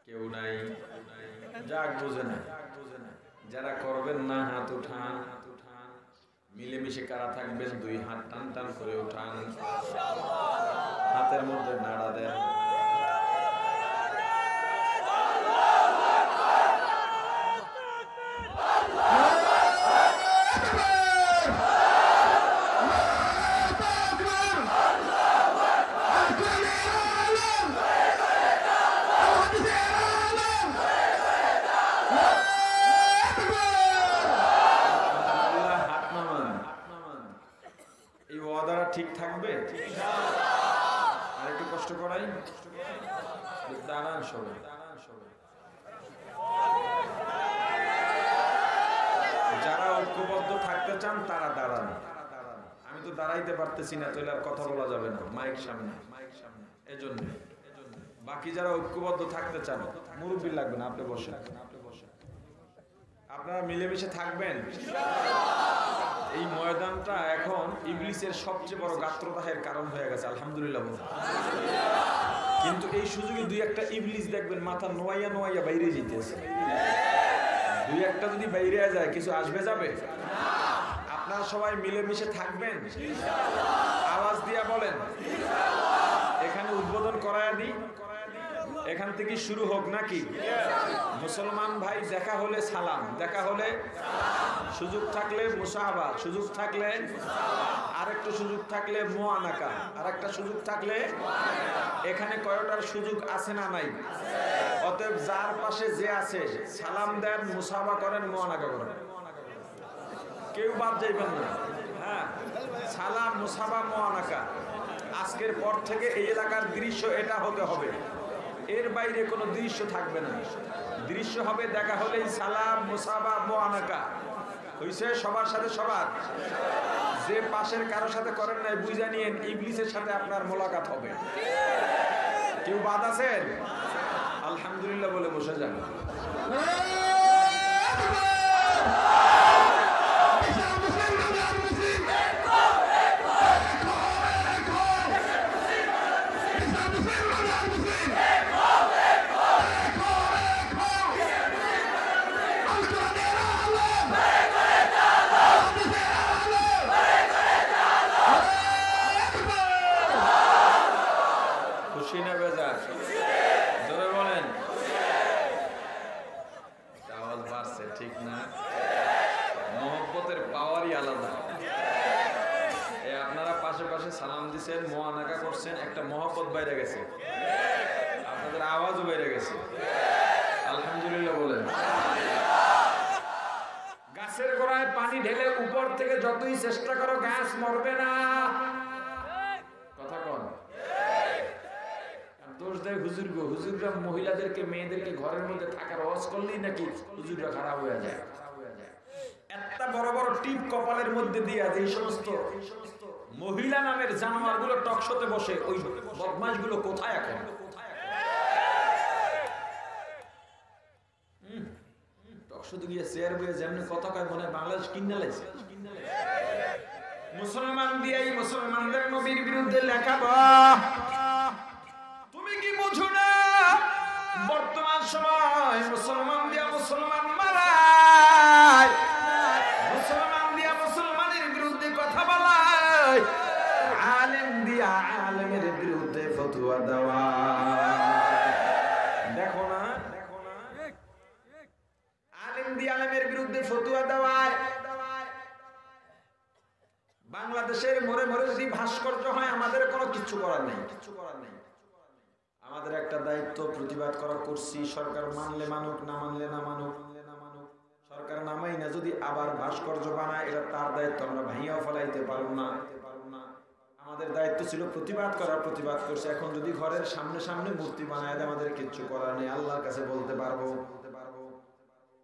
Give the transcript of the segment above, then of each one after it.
কেউ নাই, যাক বুঝে না। যারা করবেন না হাত উঠান, মিলেমিশে কারা থাকবেন দুই হাত টান টান করে উঠান, হাতের মধ্যে নাড়া দেন। ঠিক থাকবে? আর একটু কষ্ট করাই, দাঁড়ান সবাই। যারা ঐক্যবদ্ধ থাকতে চান তারা দাঁড়ান। আমি তো দাঁড়াইতে পারতেছি না, তাহলে আর কথা বলা যাবে না, মাইক সামনে। এজন্য বাকি যারা ঐক্যবদ্ধ থাকতে চান, মুরব্বি লাগবে না, আপনি বসেন। আপনারা মিলেমিশে থাকবেন। এই ময়দানটা এখন ইবলিসের সবচেয়ে বড় গাত্রদাহের কারণ হয়ে গেছে, আলহামদুলিল্লাহ। কিন্তু এই সুযোগে দুই একটা ইবলিস দেখবেন মাথা নোয়াইয়া নোয়াইয়া বাইরে যেতেছে। দুই একটা যদি বাইরে যায় কিছু আসবে যাবে? আপনারা সবাই মিলেমিশে থাকবেন, আওয়াজ দিয়া বলেন। এখানে উদ্বোধন করায়া দিই, এখান থেকে শুরু হোক নাকি? মুসলমান ভাই দেখা হলে সালাম, দেখা হলে সুযোগ থাকলে মুসাহাবা, সুযোগ থাকলে আরেকটু সুযোগ থাকলে মুআনাকা, আরেকটা সুযোগ থাকলে এখানে কয়টার সুযোগ আছে না নাই? অতএব যার পাশে যে আছে সালাম দেন, মুসাহাবা করেন, মুআনাকা করেন, কেউ বাদ যাইবেন না। হ্যাঁ, সালাম, মুসাহাবা, মুআনাকা। আজকের পর থেকে এই এলাকার দৃশ্য এটা হতে হবে, এর বাইরে কোনো দৃশ্য থাকবে না। দৃশ্য হবে দেখা হলেই সালাম, মুসাহাবা, মুআনাকা। হইছে? সবার সাথে সবার। যে পাশের কারোর সাথে করেন নাই বুঝা নিয়েন, ইবলিসের সাথে আপনার মোলাকাত হবে। কেউ বাদ আছেন? আলহামদুলিল্লাহ বলে বসে যান। মুআনাকা করছেন, একটা মহব্বত বাইরে গেছে, আপনাদের আওয়াজও বাইরে গেছে। আলহামদুলিল্লাহ বলেন। গাছের গোড়ায় পানি ঢেলে উপর থেকে যতই চেষ্টা করো গাছ মরবে না। কথা কন। দোষ দেয় হুজুর গো, হুজুররা মহিলাদেরকে মেয়েদেরকে ঘরের মধ্যে থাকার ওয়াজ করলেই নাকি হুজুররা খারাপ হয়ে যায়। এত বড় বড় টিপ কপালের মধ্যে দিয়ে এই সমস্ত মহিলা নামের জানোয়ার গুলো টকশোতে বসে, ওই বদমাশ গুলো কোথায় এখন? টকশোতে গিয়ে চেয়ার বইয়ে যেমনি কথা কয় মনে বাংলাদেশ কিনে লাইছে। মুসলমান দিয়াই মুসলমানদের নবীর বিরুদ্ধে লেখাবো। তুমি কি বুঝো না বর্তমান সময় মুসলমান দিয়া মুসলমান মারায়, মুসলমান দিয়া মুসলমানের বিরুদ্ধে কথা বলায়, আলেম দিয়া আলেমের বিরুদ্ধে ফতোয়া দেওয়া। দেখো না, আলেম দিয়া আলেমের বিরুদ্ধে ফতোয়া দেওয়ায় বাংলাদেশের মোড়ে মোড়ে যদি ভাস্কর্য হয় আমাদের কোনো কিছু করার নেই, কিছু করার নেই। আমাদের একটা দায়িত্ব, প্রতিবাদ করা, করছি। সরকার মানলে মানুক, না মানলে না মানুক। সরকার নামাই না যদি আবার ভাস্কর্য বানায়, এটা তার দায়িত্ব, আমরা ভাইয়াও ফেলাইতে পারবো না। আমাদের দায়িত্ব ছিল প্রতিবাদ করা, প্রতিবাদ করছে। এখন যদি ঘরের সামনে সামনে মূর্তি বানায় দেয় আমাদের কিচ্ছু করার নেই, আল্লাহর কাছে বলতে পারবো।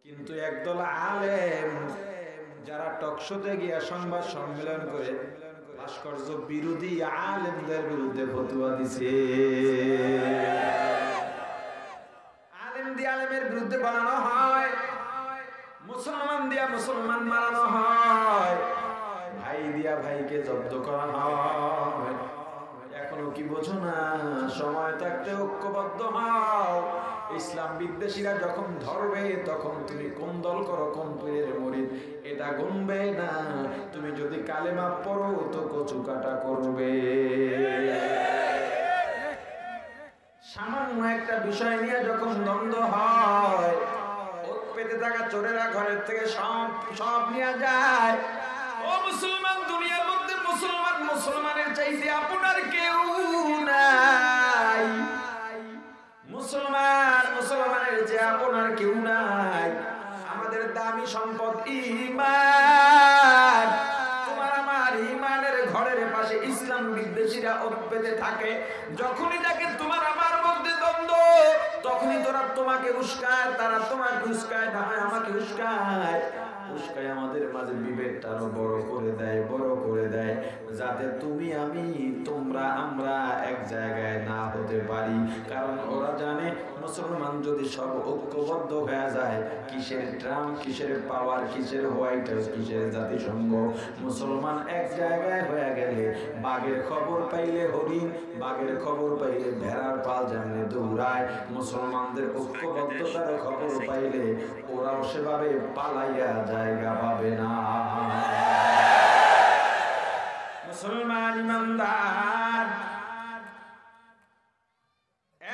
কিন্তু একদল আলেম যারা টকশোতে গিয়া সংবাদ সম্মেলন করে ভাস্কর্য বিরোধী আলেমদের বিরুদ্ধে ফতোয়া দিছে। আলেম দিয়ে আলেমের বিরুদ্ধে বানানো হয়, মুসলমান দিয়া মুসলমান মারানো হয়, ভাই দিয়া ভাইকে জব্দ করা হয়। এখনো কি বোঝো না? সময় থাকতে ঐক্যবদ্ধ হও, ইসলাম বিদ্বেষীরা যখন ধরবে তখন তুমি কোন দল করো, কোন পীরের মুরিদ এটা গুনবে না। তুমি যদি কালেমা পড়ো তো কচু কাটা করবে। সামান্য একটা বিষয় নিয়ে যখন দ্বন্দ্ব হয়, ওত পেতে থাকা চোরেরা ঘরের থেকে সব নিয়ে যায়। ও মুসলমান, দুনিয়ার মধ্যে মুসলমানের চাইতে আপনার কেউ নাই। মুসলমানের যে আপনার কেউ নাই। আমাদের দামি সম্পদ ঈমান। তোমার আমার ঈমানের ঘরের পাশে ইসলাম বিদ্বেষীরা ওত পেতে থাকে। যখনই দেখে তোমার আমার মধ্যে দ্বন্দ্ব, তখনই তোরা তোমাকে উস্কায়, তারা তোমাকে উস্কায়, না হয় আমাকে উস্কায়। আমাদের মাঝে বিভেদটা আরো বড় করে দেয়, যাতে তুমি আমি তোমরা আমরা এক জায়গায় না হতে পারি। কারণ ওরা জানে মুসলমান যদি সব ঐক্যবদ্ধ হয়ে যায়, কিসের ট্রাম, কিসের পাওয়ার, কিসের হোয়াইট হাউস, কিসের জাতিসংঘ, মুসলমান এক জায়গায় হয়ে গেলে বাঘের খবর পাইলে হরিণ, বাঘের খবর পাইলে ভেড়ার পাল যেমনি দৌড়ায়, মুসলমানদের ঐক্যবদ্ধতার খবর পাইলে ওরাও সেভাবে পালাইয়া জায়গা পাবে না। মুসলমান ইমানদার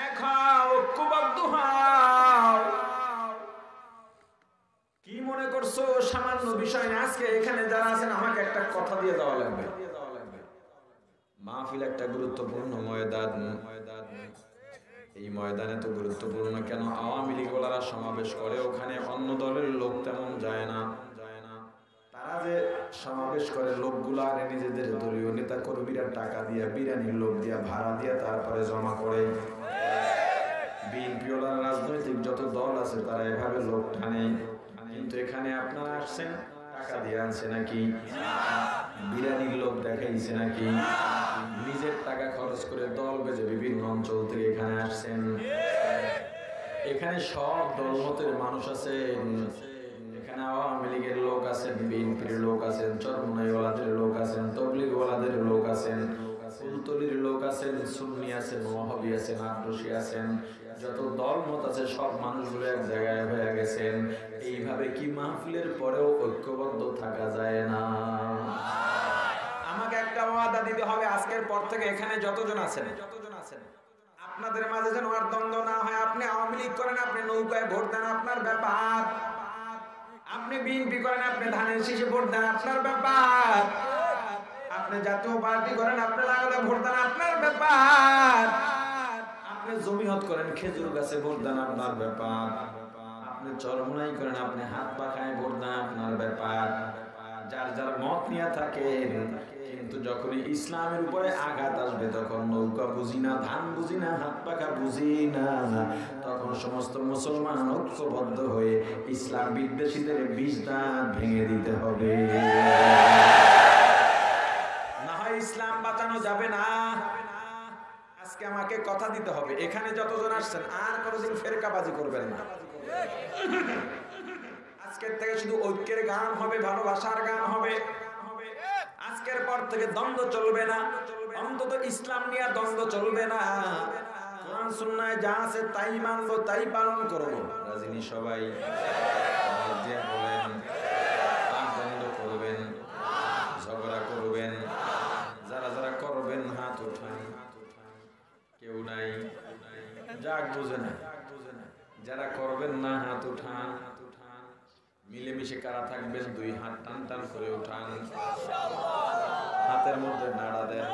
এক হও, ঐক্যবদ্ধ হও। কি মনে করছো সামান্য বিষয় না? আজকে এখানে যারা আছেন আমাকে একটা কথা দিয়ে দেওয়া লাগবে। মাহফিল একটা গুরুত্বপূর্ণ ময়দান। এই ময়দানে তো গুরুত্বপূর্ণ কেন, আওয়ামী লীগ ওলারা সমাবেশ করে, ওখানে অন্য দলের লোক তেমন যায় না। তারা যে সমাবেশ করে লোকগুলা আনে নিজেদের দলীয় নেতা কর্মীরা টাকা দিয়ে, বিরিয়ানির লোক দিয়ে, ভাড়া দিয়ে তারপরে জমা করে। বিএনপি ওলার রাজনৈতিক যত দল আছে তারা এভাবে লোক টানে। কিন্তু এখানে আপনারা আসছেন টাকা দিয়ে আনছে নাকি? বিরিয়ানির লোক দেখাইছে নাকি? নিজের টাকা খরচ করে দল বেজে বিভিন্ন অঞ্চল থেকে এখানে আসছেন। এখানে সব দলমতের মানুষ আছেন। এখানে আওয়ামী লীগের লোক আছেন, বিএনপির লোক আছেন, চরমনাইওয়ালাদের লোক আছেন, তবলিগওয়ালাদের লোক আছেন, ফুলতলির লোক আছেন, সুন্নি আছেন, ওয়াহাবি আছেন, আদর্শী আছেন, যত দলমত আছে সব মানুষগুলো এক জায়গায় হয়ে গেছেন। এইভাবে কি মাহফিলের পরেও ঐক্যবদ্ধ থাকা যায় না? আমাকে একটা ওয়াদা দিতে হবে, আজকের পর থেকে এখানে যতজন আছেন আপনাদের মাঝে যেন আর দ্বন্দ্ব না হয়। আপনি আওয়ামী লীগ করেন, আপনি নৌকায় ভোট দেন, আপনার ব্যাপার। আপনি বিএনপি করেন, আপনি ধানের শীষে ভোট দেন, আপনার ব্যাপার। আপনি জাতীয় পার্টি করেন, আপনি লাগালে ভোট দেন, আপনার ব্যাপার। আপনি জমিহত করেন, খেজুর গাছে ভোট দেন, আপনার ব্যাপার। আপনি চরমনাই করেন, আপনি হাত পাখায় ভোট দেন, আপনার ব্যাপার। যার যার মত নিয়ে থাকেন, কিন্তু যখনই ইসলামের উপরে আঘাত আসবে তখন নৌকা বুঝি না, ধান বুঝি না, হাত পাখা বুঝি না, তখন সমস্ত মুসলমান ঐক্যবদ্ধ হয়ে ইসলাম বিদ্বেষীদের বিষ দাঁত ভেঙে দিতে হবে। না হয় ইসলাম বাঁচানো যাবে না। আজকে আমাকে কথা দিতে হবে, এখানে যতজন আসছেন আর কোনোদিন ফেরকাবাজি করবেন না। আজকের থেকে শুধু ঐক্যের গান হবে, ভালোবাসার গান হবে। আজকের পর থেকে দ্বন্দ্ব চলবে না, অন্তত ইসলাম নিয়ে দ্বন্দ্ব চলবে না। কোরআন সুন্নায় যা আছে তাই মানবো, তাই পালন করবো। রাজিনী সবাই যে বলেন দ্বন্দ্ব করবেন, ঝগড়া করবেন, যারা যারা করবেন হাত উঠান। কেউ নাই, যাক বুঝে না। যারা করবেন না হাত উঠান। মিলেমিশে কারা থাকবেন দুই হাত টান টান করে উঠান, হাতের মধ্যে নাড়া দেন।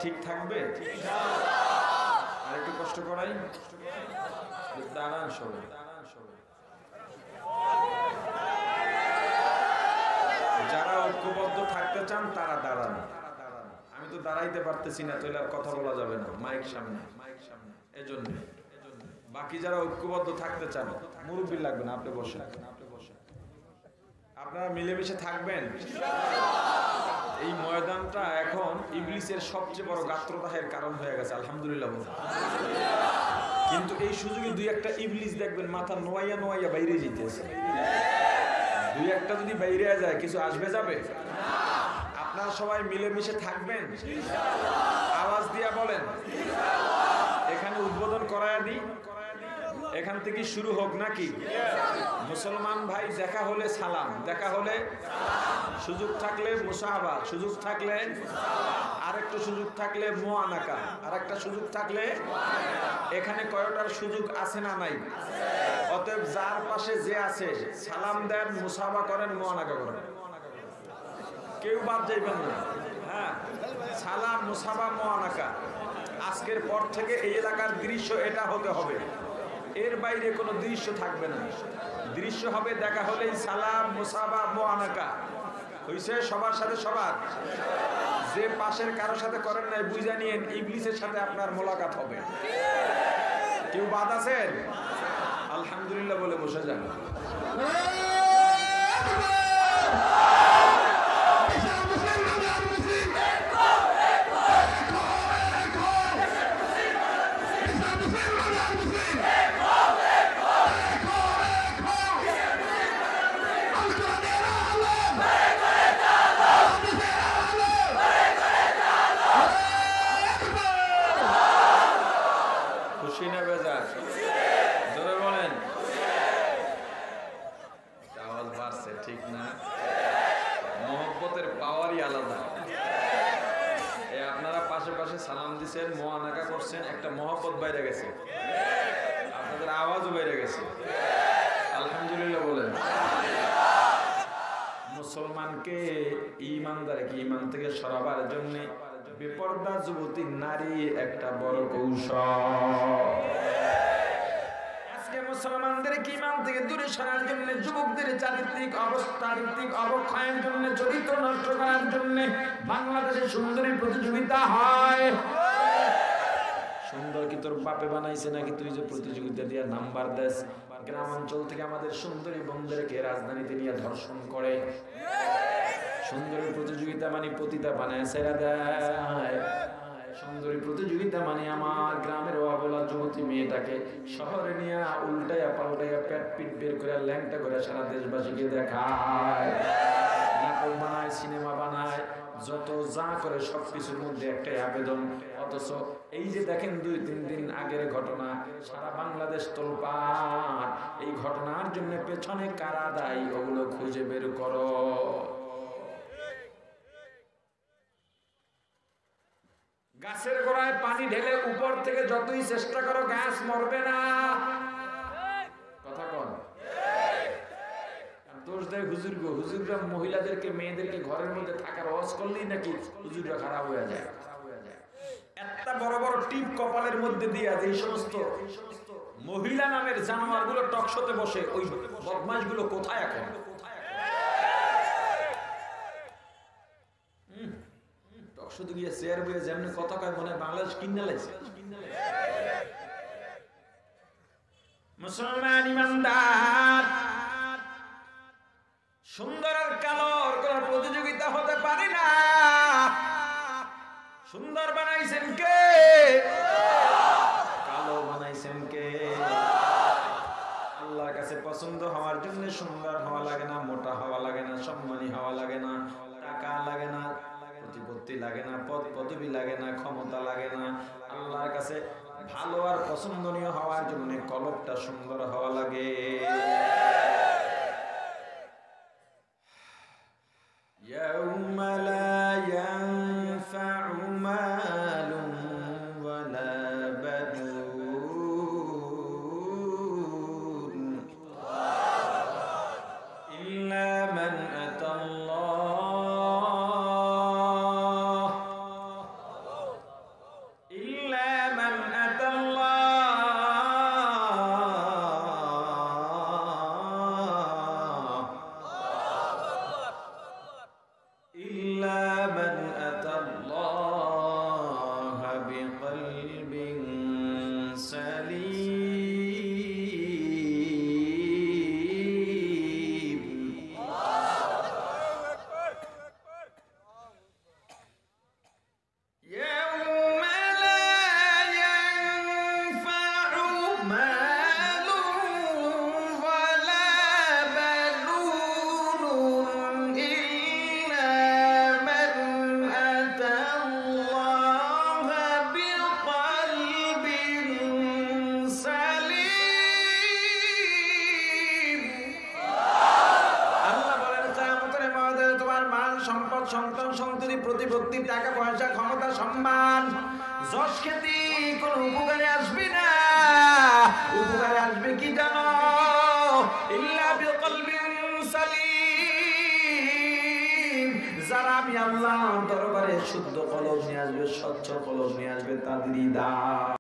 ঠিক থাকবে? আর একটু কষ্ট করাই, দাঁড়ান সবাই। যারা ঐক্যবদ্ধ থাকতে চান তারা দাঁড়ান। আমি তো দাঁড়াইতে পারতেছি না, তাহলে আর কথা বলা যাবে না মাইক সামনে। এজন্য বাকি যারা ঐক্যবদ্ধ থাকতে চান, মুরব্বি লাগবে না, আপনি বসেন। আপনারা মিলেমিশে থাকবেন। এই ময়দানটা এখন ইবলিসের সবচেয়ে বড় গাত্রদাহের কারণ হয়ে গেছে, আলহামদুলিল্লাহ। কিন্তু এই সুযোগে দুই একটা ইবলিস দেখবেন মাথা নোয়াইয়া নোয়াইয়া বাইরে যেতেছে। দুই একটা যদি বাইরে যায় কিছু আসবে যাবে? আপনারা সবাই মিলেমিশে থাকবেন, আওয়াজ দিয়া বলেন। এখানে উদ্বোধন করায়া দিই, এখান থেকে শুরু হোক নাকি? মুসলমান ভাই দেখা হলে সালাম, দেখা হলে সুযোগ থাকলে মুসাহাবা, সুযোগ থাকলে আরেকটু সুযোগ থাকলে মুআনাকা, আরেকটা সুযোগ থাকলে এখানে কয়টার সুযোগ আছে না নাই? অতএব যার পাশে যে আছে সালাম দেন, মুসাহাবা করেন, মুআনাকা করেন, কেউ বাদ যাইবেন না। হ্যাঁ, সালাম, মুসাহাবা, মুআনাকা। আজকের পর থেকে এই এলাকার দৃশ্য এটা হতে হবে, এর বাইরে কোনো দৃশ্য থাকবে না। দৃশ্য হবে দেখা হলেই সালাম, মুসাহাবা, মুআনাকা। হইছে সবার সাথে সবার। যে পাশের কারোর সাথে করেন নাই বুঝা নিয়েন, ইবলিসের সাথে আপনার মোলাকাত হবে। কেউ বাদ আছেন? আলহামদুলিল্লাহ বলে বসে যান। ঠিক না? মহব্বতের পাওয়ারই আলাদা। আপনারা পাশে পাশে সালাম দিচ্ছেন, মুআনাকা করছেন, একটা মহব্বত বাইরে গেছে, আপনাদের আওয়াজও বাইরে গেছে। আলহামদুলিল্লাহ বলেন। মুসলমানকে ইমানদারকে ইমান থেকে সরাবার জন্য বেপরদা যুবতী নারী একটা বড় কৌশল। মুসলমানদেরকে ঈমান থেকে দূরে সরার জন্য, যুবকদের চারিত্রিক অবক্ষয়ের জন্য, চরিত্র নষ্ট করার জন্য বাংলাদেশে সুন্দরী প্রতিযোগিতা হয়। সুন্দর কি তোর বাপে বানাইছে নাকি তুই যে প্রতিযোগিতা দিয়ে নাম্বার দেস? গ্রামাঞ্চল থেকে আমাদের সুন্দরী বোনদেরকে রাজধানীতে নিয়ে ধর্ষণ করে। সুন্দরী প্রতিযোগিতা মানে পতিতা বানায় ছেড়ে দেয়। সুন্দরী প্রতিযোগিতা মানে আমার গ্রামের অবলা যুবতী মেয়েটাকে শহরে নিয়ে উল্টাইয়া পাল্টাইয়া পেট পিট বের করে ল্যাংটা করে সারা দেশবাসীকে দেখায়, নাটক বানায়, সিনেমা বানায়, যত যা করে সবকিছুর মধ্যে একটাই আবেদন। অথচ এই যে দেখেন 2-3 দিন আগের ঘটনা, সারা বাংলাদেশ তোলপাড়। এই ঘটনার জন্য পেছনে কারা দায়ী ওগুলো খুঁজে বের করো। গাছের গোড়ায় পানি ঢেলে উপর থেকে যতই চেষ্টা করো গাছ মরবে না। কথা কন? দোষ দেয় হুজুরগো। হুজুররা মহিলাদেরকে মেয়েদেরকে ঘরের মধ্যে থাকার ওয়াজ করলেই নাকি হুজুররা খারাপ হয়ে যায়। একটা বড় বড় টিপ কপালের মধ্যে দিয়ে যে সমস্ত মহিলা নামের জানোয়ার গুলো টকশোতে বসে, ওই বদমাশ গুলো কোথায় এখন? শুধু গিয়ে চেয়ার বইয়ে যেমনি কথা কয় মনে হয় বাংলাদেশ কিনে লাইছে। মুসলমান ইমানদার, সুন্দর আর কালোর কোন প্রতিযোগিতা হতে পারে না। সুন্দর বানাইছেন কে? কালো বানাইছেন কে? আল্লাহর কাছে পছন্দ হওয়ার জন্য সুন্দর হওয়া লাগে না, মোটা হওয়া লাগে না, সম্মানী হওয়া লাগে না, টাকা লাগে না, প্রতিপত্তি লাগে না, পদ পদবি লাগে না, ক্ষমতা লাগে না। আল্লাহর কাছে ভালো আর পছন্দনীয় হওয়ার জন্য কলবটা সুন্দর হওয়া লাগে। ইয়াউমা লা ইয়ানফাউ মালুন ওয়ালা বানুন ইল্লা মান প্রতিপত্তি, টাকা পয়সা, ক্ষমতা, সম্মান, যশ খ্যাতি কোন উপকারে আসবে না। উপকারে আসবে কি জানো? ইল্লা বিকলবিন সালিম। যারা আমি আল্লাহর দরবারে শুদ্ধ কলব নিয়ে আসবে, স্বচ্ছ কলব নিয়ে আসবে, তাদেরই দান।